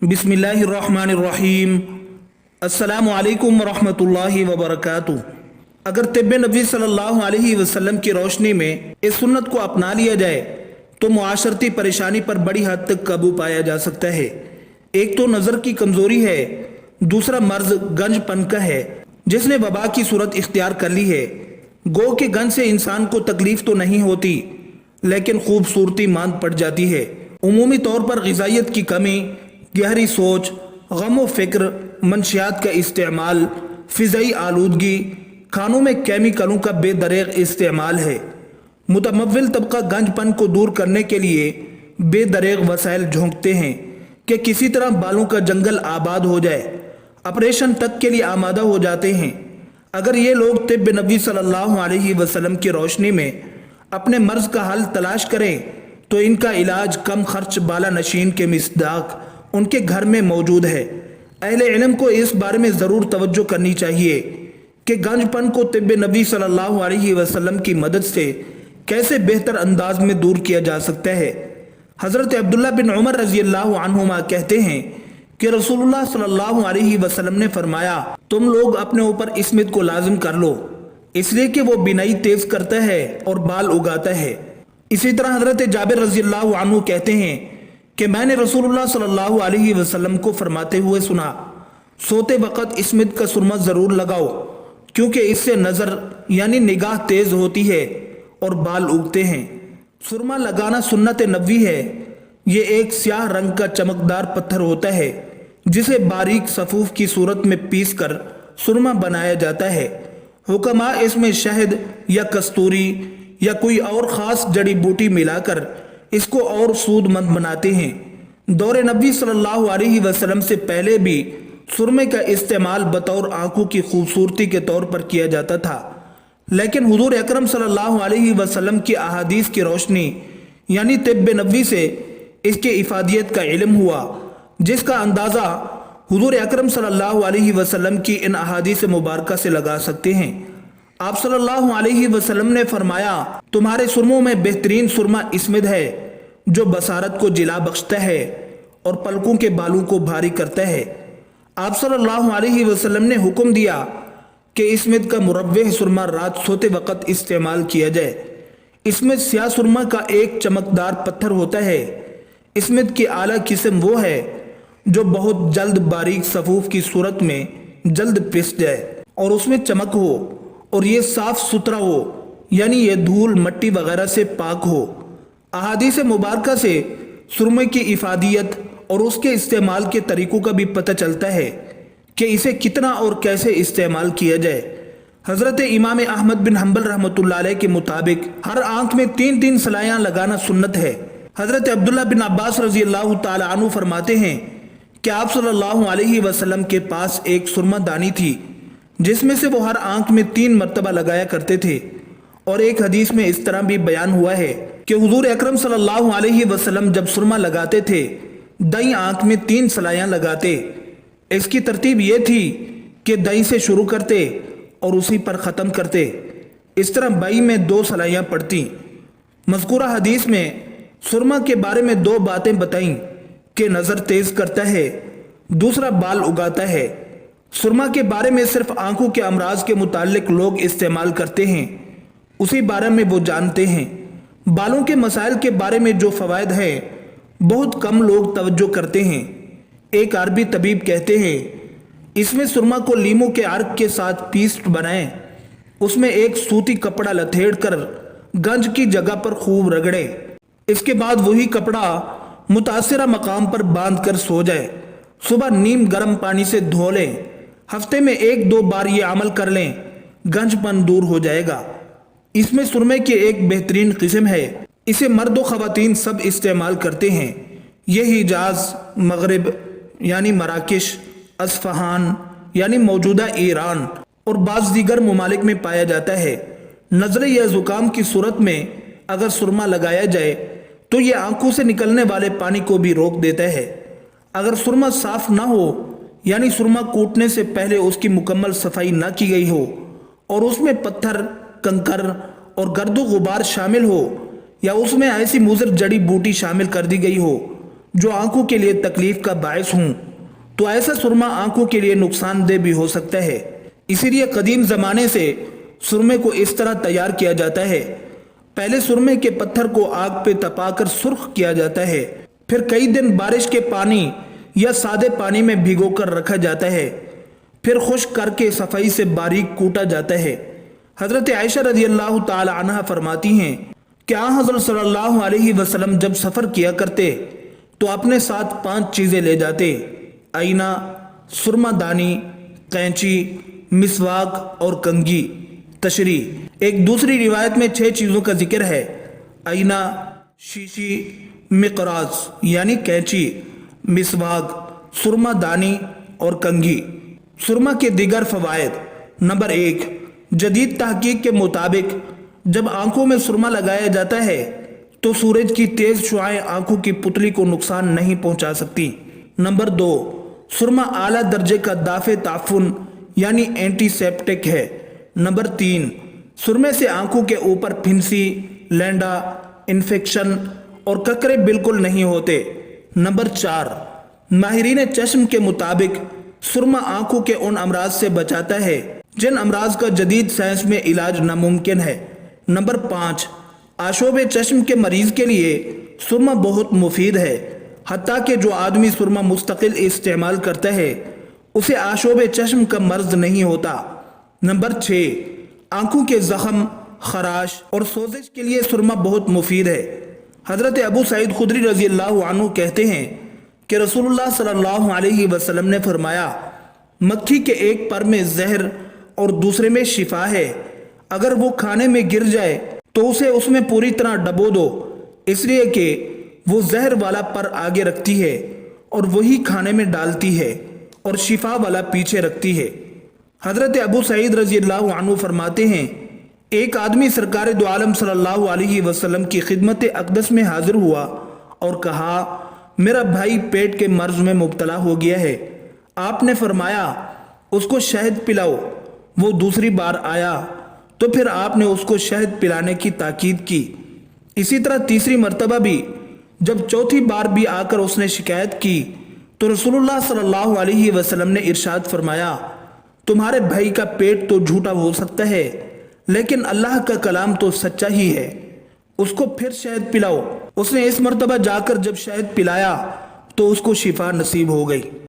बिस्मिल्लाहिर्रहमानिर्रहीम। अस्सलामु अलैकुम वरहमतुल्लाहि वबरकातुहू। अगर तिब्ब नबी सल्लल्लाहु अलैहि वसल्लम की रोशनी में इस सुन्नत को अपना लिया जाए तो मुआशरती परेशानी पर बड़ी हद तक काबू पाया जा सकता है। एक तो नज़र की कमज़ोरी है, दूसरा मर्ज गंजपन का है जिसने वबा की सूरत इख्तियार कर ली है। गो के गंज से इंसान को तकलीफ तो नहीं होती लेकिन खूबसूरती मांद पड़ जाती है। उमूमी तौर पर ग़िज़ाइयत की कमी, गहरी सोच, गम व फिक्र, मंशियात का इस्तेमाल, फ़िज़ाई आलूदगी, खानों में केमिकलों का बेदरेग इस्तेमाल है। मुतमव्विल तबका गंजपन को दूर करने के लिए बेदरेग वसाइल झोंकते हैं कि किसी तरह बालों का जंगल आबाद हो जाए, ऑपरेशन तक के लिए आमादा हो जाते हैं। अगर ये लोग तिब्ब नबी सल्लल्लाहु अलैहि वसल्लम की रोशनी में अपने मर्ज का हल तलाश करें तो इनका इलाज कम खर्च बाला नशीन के मिसदाक उनके घर में मौजूद है। अहले इल्म को इस बारे में ज़रूर तवज्जो करनी चाहिए कि गंजपन को तिब्ब नबी सल्लल्लाहु अलैहि वसल्लम की मदद से कैसे बेहतर अंदाज में दूर किया जा सकता है। हज़रत अब्दुल्ला बिन उमर रज़ियल्लाहु अन्हुमा कहते हैं कि रसूलुल्लाह सल्लल्लाहु अलैहि वसल्लम ने फरमाया, तुम लोग अपने ऊपर इस्मत को लाजिम कर लो, इसलिए कि वो बिनाई तेज करता है और बाल उगाता है। इसी तरह हज़रत जाबिर रज़ियल्लाहु अन्हु कहते हैं कि मैंने रसूलुल्लाह सल्लल्लाहु अलैहि वसल्लम को फरमाते हुए सुना, सोते वक़्त इस्मत का सुरमा ज़रूर लगाओ क्योंकि इससे नज़र यानी निगाह तेज़ होती है और बाल उगते हैं। सुरमा लगाना सुन्नत नबवी है। ये एक स्याह रंग का चमकदार पत्थर होता है जिसे बारीक सफ़ूफ की सूरत में पीस कर सुरमा बनाया जाता है। हुक्मा इसमें शहद या कस्तूरी या कोई और ख़ास जड़ी बूटी मिलाकर इसको और सूदमंद बनाते हैं। दौरे नबी सल्लल्लाहु अलैहि वसल्लम से पहले भी सुरमे का इस्तेमाल बतौर आंखों की खूबसूरती के तौर पर किया जाता था, लेकिन हुजूर अकरम सल्लल्लाहु अलैहि वसल्लम की अहादीस की रोशनी यानी तिब्ब नबवी से इसके इफादियत का इल्म हुआ, जिसका अंदाज़ा हुजूर अकरम सल्लल्लाहु अलैहि वसल्लम की इन अहादीस मुबारका से लगा सकते हैं। आप सल्लल्लाहु अलैहि वसल्लम ने फरमाया, तुम्हारे सुरमों में बेहतरीन सुरमा इस्मत है जो बसारत को जिला बख्शता है और पलकों के बालों को भारी करता है। आप सल्लल्लाहु अलैहि वसल्लम ने हुक्म दिया कि इस्मत का मुरव्वह सुरमा रात सोते वक़्त इस्तेमाल किया जाए। इस्मत स्याह सुरमा का एक चमकदार पत्थर होता है। इस्मत की आला किस्म वो है जो बहुत जल्द बारीक सफ़ूफ की सूरत में जल्द पिस जाए और उसमें चमक हो और ये साफ सुथरा हो, यानी ये धूल मट्टी वगैरह से पाक हो। अहादीस मुबारका से सुरमे की इफादियत और उसके इस्तेमाल के तरीक़ों का भी पता चलता है कि इसे कितना और कैसे इस्तेमाल किया जाए। हज़रत इमाम अहमद बिन हम्बल रहमतुल्लाह अलैह के मुताबिक हर आंख में 3-3 सलाइयाँ लगाना सुन्नत है। हज़रत अब्दुल्ला बिन अब्बास रज़ियल्लाहु ताला अन्हु फरमाते हैं कि आप सल्लल्लाहु अलैहि वसल्लम के पास एक सुरमा दानी थी जिसमें से वो हर आंख में 3 मरतबा लगाया करते थे। और एक हदीस में इस तरह भी बयान हुआ है कि हुजूर अकरम सल्लल्लाहु अलैहि वसल्लम जब सुरमा लगाते थे दाईं आंख में 3 सलाइयाँ लगाते। इसकी तरतीब ये थी कि दाईं से शुरू करते और उसी पर ख़त्म करते। इस तरह बाईं में 2 सलाइयाँ पड़ती। मज़कूरा हदीस में सुरमा के बारे में 2 बातें बताईं कि नज़र तेज़ करता है, दूसरा बाल उगाता है। सुरमा के बारे में सिर्फ आंखों के अमराज के मुताल्लिक लोग इस्तेमाल करते हैं, उसी बारे में वो जानते हैं। बालों के मसाइल के बारे में जो फ़वाइद हैं बहुत कम लोग तवज्जो करते हैं। एक अरबी तबीब कहते हैं, इसमें सुरमा को लीमू के अर्क के साथ पीस्ट बनाएं, उसमें एक सूती कपड़ा लथेड़ कर गंज की जगह पर खूब रगड़ें। इसके बाद वही कपड़ा मुतासिरा मकाम पर बांध कर सो जाए। सुबह नीम गर्म पानी से धो लें। हफ्ते में 1-2 बार ये अमल कर लें, गंजपन दूर हो जाएगा। इसमें सुरमे की एक बेहतरीन किस्म है, इसे मर्द व ख़वातीन सब इस्तेमाल करते हैं। ये हिजाज, मगरिब यानी मराकश, अस्फ़हान यानी मौजूदा ईरान और बाज़ दीगर ममालिक में पाया जाता है। नज़ले या ज़ुकाम की सूरत में अगर सुरमा लगाया जाए तो ये आंखों से निकलने वाले पानी को भी रोक देता है। अगर सुरमा साफ ना हो यानी सुरमा कूटने से पहले उसकी मुकम्मल सफाई ना की गई हो और उसमें पत्थर, कंकर और गर्दो गुबार शामिल हो या उसमें ऐसी मुज़र जड़ी बूटी शामिल कर दी गई हो जो आंखों के लिए तकलीफ का बायस हों, तो ऐसा सुरमा आंखों के लिए नुकसानदेह भी हो सकता है। इसीलिए कदीम ज़माने से सुरमे को इस तरह तैयार किया जाता है। पहले सुरमे के पत्थर को आग पे तपाकर सुर्ख किया जाता है, फिर कई दिन बारिश के पानी या सादे पानी में भिगोकर रखा जाता है, फिर खुश्क करके सफाई से बारीक कूटा जाता है। हजरत आयशा रज़ी अल्लाह ताला अन्हा फरमाती हैं कि हज़रत सल्लल्लाहु अलैहि वसल्लम जब सफ़र किया करते तो अपने साथ 5 चीज़ें ले जाते: आईना, सुरमा दानी, कैंची, मिसवाक और कंघी। तशरी एक दूसरी रिवायत में 6 चीज़ों का जिक्र है: आईना, शीशी, मिकराज यानी कैंची, मिसवाक, सुरमा दानी और कंघी। सुरमा के दीगर फ़वाइद। नंबर 1, जदीद तहकीक के मुताबिक जब आंखों में सुरमा लगाया जाता है तो सूरज की तेज शुआएं आंखों की पुतली को नुकसान नहीं पहुंचा सकती। नंबर 2, सुरमा आला दर्जे का दाफे ताफुन यानी एंटीसेप्टिक है। नंबर 3, सुरमे से आंखों के ऊपर फिंसी, लैंडा, इन्फेक्शन और ककरे बिल्कुल नहीं होते। नंबर 4, माहिरीन चश्म के मुताबिक सुरमा आंखों के उन अमराज से बचाता है जिन अमराज का जदीद साइंस में इलाज नामुमकिन है। नंबर 5, आशोब चश्म के मरीज के लिए सुरमा बहुत मुफीद है, हत्ता कि जो आदमी सुरमा मुस्तकिल इस्तेमाल करता है उसे आशोब चश्म का मर्ज नहीं होता। नंबर 6, आंखों के जख्म, खराश और सोजिश के लिए सुरमा बहुत मुफीद है। हजरत अबू सईद खुदरी रजी अल्लाह अन्हु कहते हैं कि रसूलुल्लाह सल्लल्लाहु अलैहि वसल्लम ने फरमाया, मक्खी के एक पर में जहर और दूसरे में शिफा है। अगर वो खाने में गिर जाए तो उसे उसमें पूरी तरह डबो दो, इसलिए कि वो जहर वाला पर आगे रखती है और वही खाने में डालती है और शिफा वाला पीछे रखती है। हजरत अबू सईद रजी अल्लाह अन्हु फरमाते हैं, एक आदमी सरकार दो आलम सल्लल्लाहु अलैहि वसल्लम की खिदमत अक़दस में हाजिर हुआ और कहा, मेरा भाई पेट के मर्ज में मुब्तला हो गया है। आपने फरमाया, उसको शहद पिलाओ। वो दूसरी बार आया तो फिर आपने उसको शहद पिलाने की ताकीद की। इसी तरह तीसरी मर्तबा भी जब चौथी बार भी आकर उसने शिकायत की तो रसूलुल्लाह सल्लल्लाहु अलैहि वसल्लम ने इरशाद फरमाया, तुम्हारे भाई का पेट तो झूठा हो सकता है लेकिन अल्लाह का कलाम तो सच्चा ही है, उसको फिर शहद पिलाओ। उसने इस मर्तबा जाकर जब शहद पिलाया तो उसको शिफा नसीब हो गई।